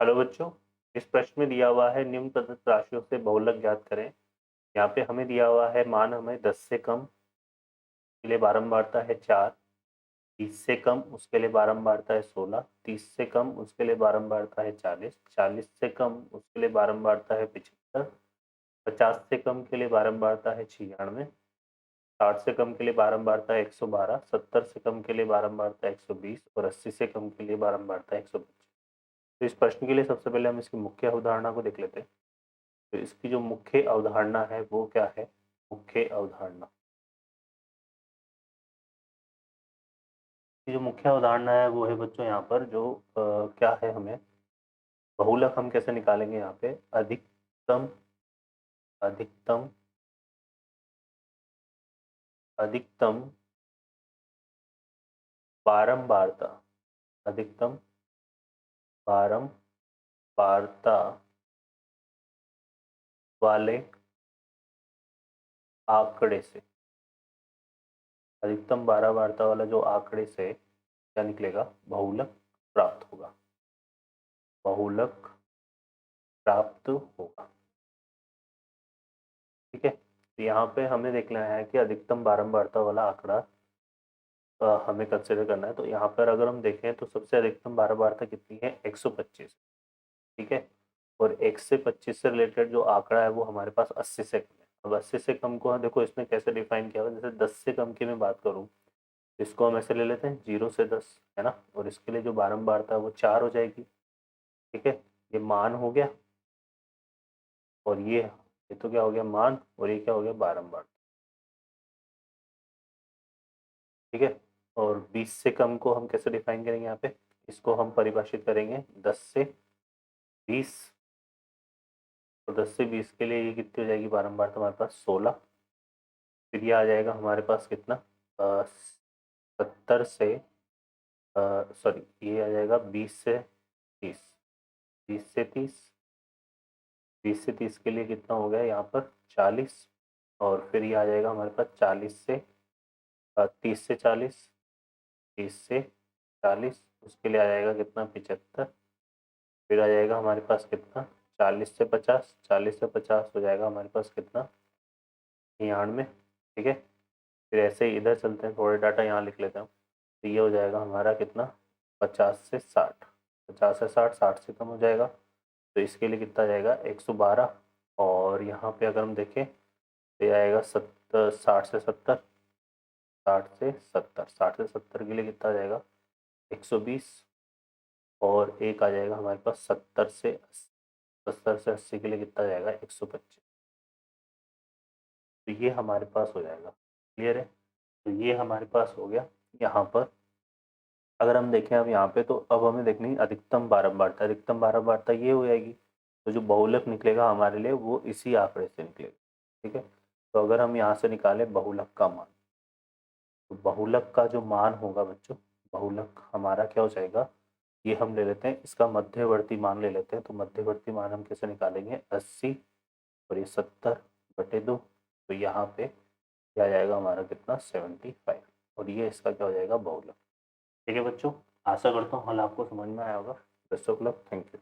Hello बच्चों, इस प्रश्न में दिया हुआ है निम्न प्रदत्त राशियों से बहुलक ज्ञात करें। यहाँ पे हमें दिया हुआ है मान हमें 10 से कम के लिए बारंबारता है 4, 20 से कम उसके लिए बारंबारता है 16, 30 से कम उसके लिए बारंबारता है 40, 40 से कम उसके लिए बारंबारता है 75, 50 से कम के लिए बारंबारता है 96, 60 से कम के लिए बारंबारता है 112, 70 से कम के लिए बारंबारता है 120 और 80 से कम के लिए बारंबारता है 125। तो इस प्रश्न के लिए सबसे पहले हम इसकी मुख्य अवधारणा को देख लेते हैं। तो इसकी जो मुख्य अवधारणा है वो क्या है? मुख्य अवधारणा, जो मुख्य अवधारणा है वो है बच्चों यहाँ पर जो क्या है, हमें बहुलक हम कैसे निकालेंगे? यहाँ पे अधिकतम अधिकतम अधिकतम बारंबारता, अधिकतम बारंबारता वाले आंकड़े से, अधिकतम बारंबारता वाला जो आंकड़े से क्या निकलेगा? बहुलक प्राप्त होगा, बहुलक प्राप्त होगा। ठीक है, तो यहाँ पे हमें देखना है कि अधिकतम बारंबारता वाला आंकड़ा हमें कंसिडर करना है। तो यहाँ पर अगर हम देखें तो सबसे अधिकतम बारंबारता कितनी है? 125। ठीक है, और 1 से 25 से रिलेटेड जो आंकड़ा है वो हमारे पास 80 से कम है। अब 80 से कम को देखो इसने कैसे डिफाइन किया हुआ है, जैसे 10 से कम की मैं बात करूँ, इसको हम ऐसे ले लेते हैं 0 से 10, है ना, और इसके लिए जो बारंबारता है वो 4 हो जाएगी। ठीक है, ये मान हो गया, और ये तो क्या हो गया? मान, और ये क्या हो गया? बारंबार। ठीक है, और 20 से कम को हम कैसे डिफाइन करेंगे? यहाँ पे इसको हम परिभाषित करेंगे 10 से 20, तो 10 से 20 के लिए ये कितनी हो जाएगी बारंबार? हमारे पास 16। फिर ये आ जाएगा हमारे पास कितना? 70 से सॉरी, ये आ जाएगा 20 से 30, 20 से 30, 20 से 30 के लिए कितना हो गया यहाँ पर? 40, और फिर ये आ जाएगा हमारे पास 40 से 30 से 40, 30 से 40, उसके लिए आ जाएगा कितना? 75। फिर आ जाएगा हमारे पास कितना? 40 से 50, 40 से 50 हो जाएगा हमारे पास कितना? 93। ठीक है, फिर ऐसे ही इधर चलते हैं, थोड़े डाटा यहाँ लिख लेते हैं। तो ये हो जाएगा हमारा कितना? 50 से 60, 50 से 60, 60 से कम हो जाएगा, तो इसके लिए कितना जाएगा? 112। और यहाँ पे अगर हम देखें तो ये आएगा 60 से 70, 60 से 70, 60 से 70 के लिए कितना जाएगा? 120, और एक आ जाएगा हमारे पास 70 से 80 के लिए कितना जाएगा? 125। तो ये हमारे पास हो जाएगा। क्लियर है? तो ये हमारे पास हो गया यहाँ पर। अगर हम देखें अब यहाँ पे, तो अब हमें देखनी अधिकतम बारंबारता, अधिकतम बारंबारता ये हो जाएगी, तो जो बहुलक निकलेगा हमारे लिए वो इसी आंकड़े से निकलेगा। ठीक है, तो अगर हम यहाँ से निकालें बहुलक का मान, तो बहुलक का जो मान होगा बच्चों, बहुलक हमारा क्या हो जाएगा? ये हम ले लेते हैं, इसका मध्यवर्ती मान ले लेते हैं। तो मध्यवर्ती मान हम कैसे निकालेंगे? 80 और ये 70/2, तो यहाँ पे क्या जाएगा हमारा? कितना? 75, और ये इसका क्या हो जाएगा? बहुलक। ठीक है बच्चों, आशा करता हूँ हल आपको समझ में आया होगा। Best of luck, thank you.